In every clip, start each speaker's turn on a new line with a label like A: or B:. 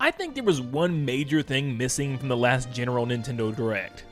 A: I think there was one major thing missing from the last general Nintendo Direct.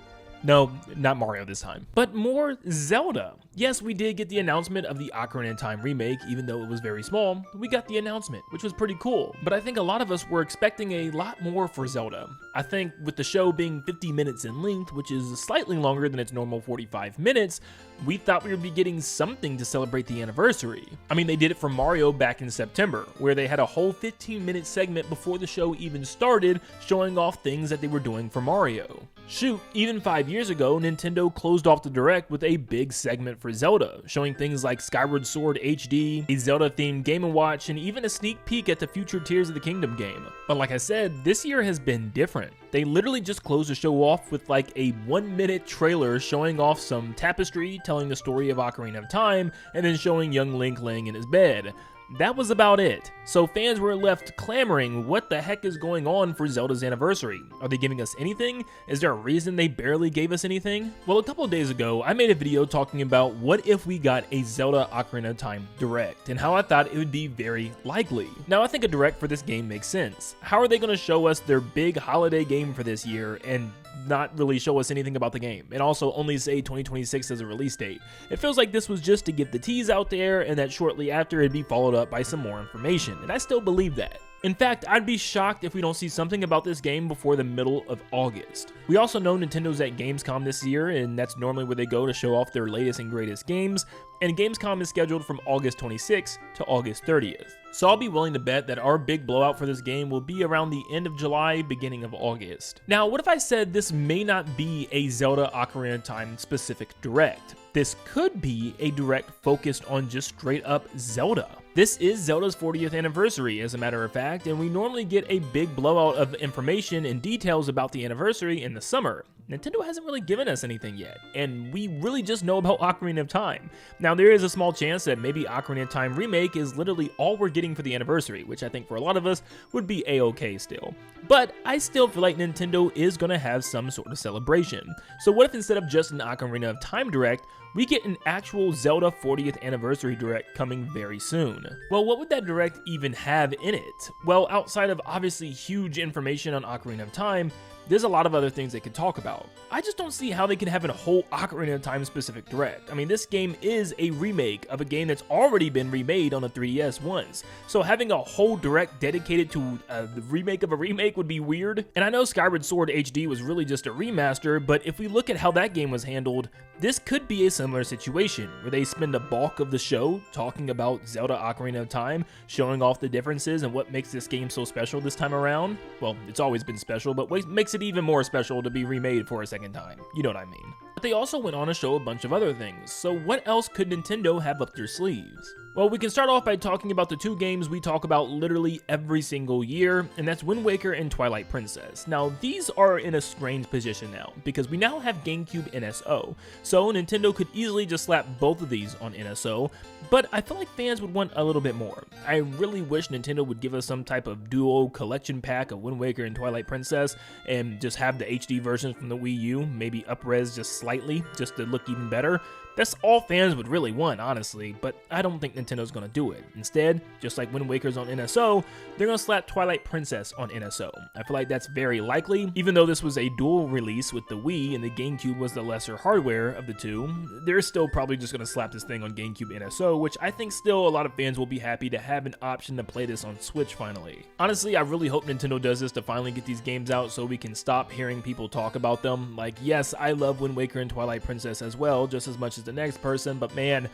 A: No, not Mario this time, but more Zelda. Yes, we did get the announcement of the Ocarina of Time remake, even though it was very small. We got the announcement, which was pretty cool, but I think a lot of us were expecting a lot more for Zelda. I think with the show being 50 minutes in length, which is slightly longer than its normal 45 minutes, we thought we would be getting something to celebrate the anniversary. I mean, they did it for Mario back in September, where they had a whole 15-minute segment before the show even started, showing off things that they were doing for Mario. Shoot, even 5 years ago, Nintendo closed off the Direct with a big segment for Zelda, showing things like Skyward Sword HD, a Zelda-themed Game & Watch, and even a sneak peek at the future Tears of the Kingdom game. But like I said, this year has been different. They literally just closed the show off with like a 1-minute trailer showing off some tapestry telling the story of Ocarina of Time, and then showing young Link laying in his bed. That was about it. So fans were left clamoring, what the heck is going on for Zelda's anniversary? Are they giving us anything? Is there a reason they barely gave us anything? Well, a couple of days ago, I made a video talking about what if we got a Zelda Ocarina of Time Direct, and how I thought it would be very likely. Now, I think a Direct for this game makes sense. How are they going to show us their big holiday game for this year and not really show us anything about the game, and also only say 2026 as a release date? It feels like this was just to get the tease out there, and that shortly after it'd be followed up by some more information, and I still believe that. In fact, I'd be shocked if we don't see something about this game before the middle of August. We also know Nintendo's at Gamescom this year, and that's normally where they go to show off their latest and greatest games, and Gamescom is scheduled from August 26th to August 30th. So I'll be willing to bet that our big blowout for this game will be around the end of July, beginning of August. Now, what if I said this may not be a Zelda Ocarina of Time specific Direct? This could be a Direct focused on just straight up Zelda. This is Zelda's 40th anniversary, as a matter of fact, and we normally get a big blowout of information and details about the anniversary in the summer. Nintendo hasn't really given us anything yet, and we really just know about Ocarina of Time. Now, there is a small chance that maybe Ocarina of Time Remake is literally all we're getting for the anniversary, which I think for a lot of us would be a-okay still. But I still feel like Nintendo is going to have some sort of celebration. So what if instead of just an Ocarina of Time Direct, we get an actual Zelda 40th Anniversary Direct coming very soon? Well, what would that Direct even have in it? Well, outside of obviously huge information on Ocarina of Time, there's a lot of other things they could talk about. I just don't see how they can have a whole Ocarina of Time specific Direct. I mean, this game is a remake of a game that's already been remade on the 3DS once. So having a whole Direct dedicated to the remake of a remake would be weird. And I know Skyward Sword HD was really just a remaster, but if we look at how that game was handled, this could be a similar situation, where they spend a bulk of the show talking about Zelda Ocarina of Time, showing off the differences and what makes this game so special this time around. Well, it's always been special, but what makes it even more special to be remade for a second time. You know what I mean. But they also went on to show a bunch of other things, so what else could Nintendo have up their sleeves? Well, we can start off by talking about the two games we talk about literally every single year, and that's Wind Waker and Twilight Princess. Now, these are in a strange position now, because we now have GameCube NSO, so Nintendo could easily just slap both of these on NSO, but I feel like fans would want a little bit more. I really wish Nintendo would give us some type of duo collection pack of Wind Waker and Twilight Princess, and just have the HD versions from the Wii U, maybe up-res just slightly, just to look even better. That's all fans would really want, honestly, but I don't think Nintendo's gonna do it. Instead, just like Wind Waker's on NSO, they're gonna slap Twilight Princess on NSO. I feel like that's very likely. Even though this was a dual release with the Wii and the GameCube was the lesser hardware of the two, they're still probably just gonna slap this thing on GameCube NSO, which I think still a lot of fans will be happy to have an option to play this on Switch finally. Honestly, I really hope Nintendo does this to finally get these games out so we can stop hearing people talk about them. Like, yes, I love Wind Waker and Twilight Princess as well, just as much as the next person, but man,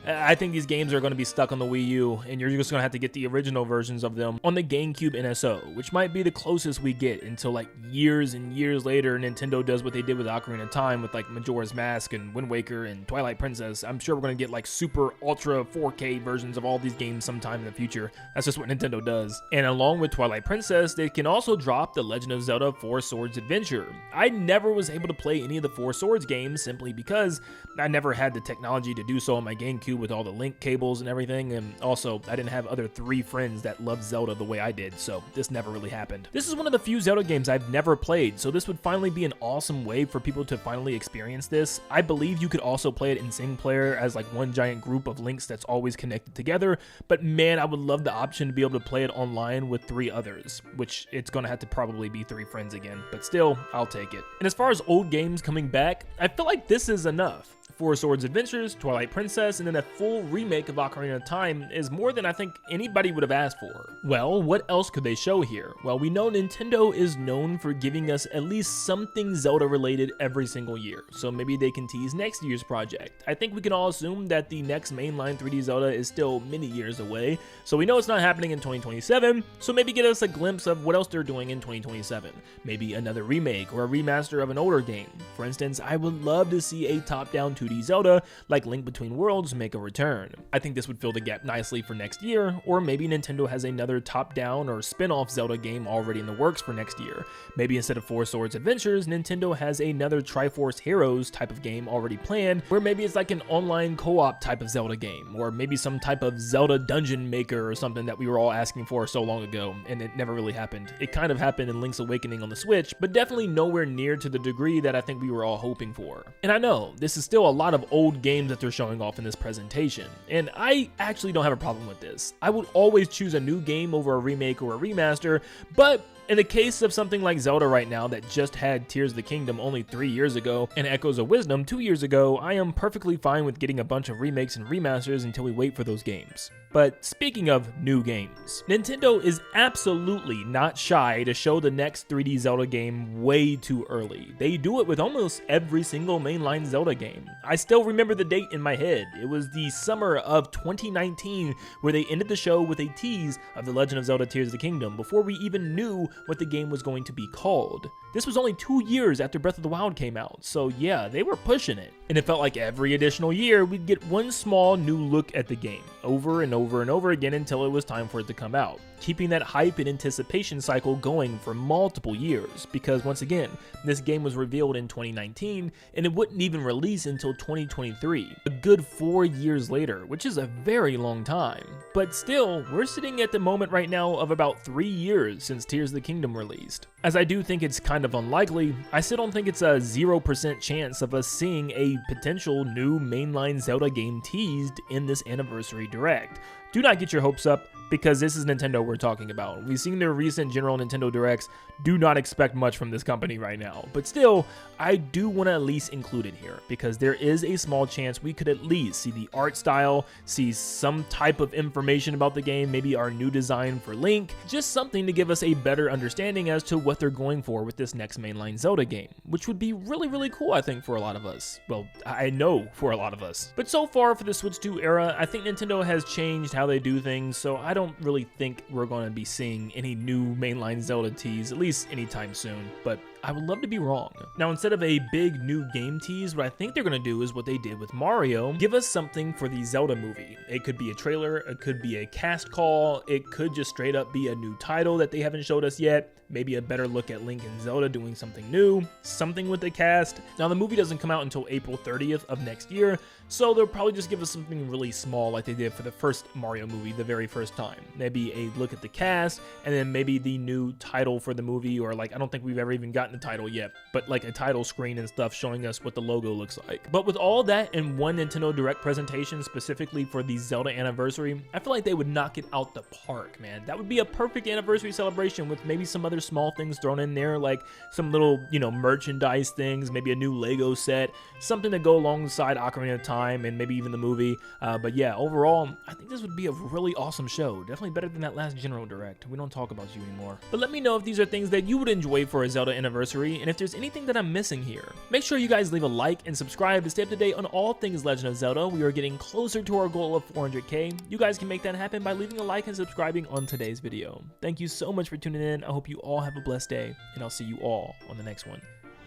A: I think these games are going to be stuck on the Wii U, and you're just going to have to get the original versions of them on the GameCube NSO, which might be the closest we get until like years and years later Nintendo does what they did with Ocarina of Time with like Majora's Mask and Wind Waker and Twilight Princess. I'm sure we're going to get like super ultra 4K versions of all these games sometime in the future. That's just what Nintendo does. And along with Twilight Princess, they can also drop The Legend of Zelda 4 Swords Adventure. I never was able to play any of the 4 Swords games simply because I never had the technology to do so on my GameCube issue with all the link cables and everything, and also I didn't have other 3 friends that loved Zelda the way I did, so this never really happened. This is one of the few Zelda games I've never played, so this would finally be an awesome way for people to finally experience this. I believe you could also play it in single player as like one giant group of links that's always connected together, but man, I would love the option to be able to play it online with 3 others, which it's gonna have to probably be 3 friends again, but still, I'll take it. And as far as old games coming back, I feel like this is enough. 4 Swords Adventures, Twilight Princess, and then a full remake of Ocarina of Time is more than I think anybody would have asked for. Well, what else could they show here? Well, we know Nintendo is known for giving us at least something Zelda related every single year, so maybe they can tease next year's project. I think we can all assume that the next mainline 3D Zelda is still many years away, so we know it's not happening in 2027, so maybe get us a glimpse of what else they're doing in 2027. Maybe another remake or a remaster of an older game. For instance, I would love to see a top-down 2D Zelda like Link Between Worlds make a return. I think this would fill the gap nicely for next year, or maybe Nintendo has another top-down or spin-off Zelda game already in the works for next year. Maybe instead of 4 Swords Adventures, Nintendo has another Triforce Heroes type of game already planned, where maybe it's like an online co-op type of Zelda game, or maybe some type of Zelda Dungeon Maker or something that we were all asking for so long ago, and it never really happened. It kind of happened in Link's Awakening on the Switch, but definitely nowhere near to the degree that I think we were all hoping for. And I know, this is still a lot of old games that they're showing off in this presentation, and I actually don't have a problem with this. I would always choose a new game over a remake or a remaster, but in the case of something like Zelda right now that just had Tears of the Kingdom only 3 years ago and Echoes of Wisdom 2 years ago, I am perfectly fine with getting a bunch of remakes and remasters until we wait for those games. But speaking of new games, Nintendo is absolutely not shy to show the next 3D Zelda game way too early. They do it with almost every single mainline Zelda game. I still remember the date in my head. It was the summer of 2019 where they ended the show with a tease of The Legend of Zelda Tears of the Kingdom before we even knew what the game was going to be called. This was only 2 years after Breath of the Wild came out, so yeah, they were pushing it. And it felt like every additional year we'd get one small new look at the game, over and over and over again until it was time for it to come out, keeping that hype and anticipation cycle going for multiple years, because once again, this game was revealed in 2019 and it wouldn't even release until 2023, a good 4 years later, which is a very long time. But still, we're sitting at the moment right now of about 3 years since Tears of the Kingdom released. As I do think it's kind of unlikely, I still don't think it's a 0% chance of us seeing a potential new mainline Zelda game teased in this Anniversary Direct. Do not get your hopes up, because this is Nintendo we're talking about. We've seen their recent general Nintendo Directs. Do not expect much from this company right now. But still, I do want to at least include it here, because there is a small chance we could at least see the art style, see some type of information about the game, maybe our new design for Link, just something to give us a better understanding as to what they're going for with this next mainline Zelda game, which would be really, really cool, I think, for a lot of us. Well, I know for a lot of us. But so far for the Switch 2 era, I think Nintendo has changed how they do things, so I don't really think we're going to be seeing any new mainline Zelda tease, at least anytime soon, but I would love to be wrong. Now, instead of a big new game tease, what I think they're going to do is what they did with Mario, give us something for the Zelda movie. It could be a trailer, it could be a cast call, it could just straight up be a new title that they haven't showed us yet, maybe a better look at Link and Zelda doing something new, something with the cast. Now, the movie doesn't come out until April 30th of next year, so they'll probably just give us something really small like they did for the first Mario movie the very first time. Maybe a look at the cast, and then maybe the new title for the movie, or like, I don't think we've ever even gotten the title yet, but like a title screen and stuff showing us what the logo looks like. But with all that in one Nintendo Direct presentation specifically for the Zelda anniversary, I feel like they would knock it out the park, man. That would be a perfect anniversary celebration with maybe some other small things thrown in there, like some little, merchandise things, maybe a new Lego set, something to go alongside Ocarina of Time and maybe even the movie. But yeah, overall, I think this would be a really awesome show. Definitely better than that last General Direct. We don't talk about you anymore. But let me know if these are things that you would enjoy for a Zelda anniversary, and if there's anything that I'm missing here. Make sure you guys leave a like and subscribe to stay up to date on all things Legend of Zelda. We are getting closer to our goal of 400k. You guys can make that happen by leaving a like and subscribing on today's video. Thank you so much for tuning in. I hope you all have a blessed day, and I'll see you all on the next one.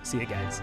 A: See ya, guys.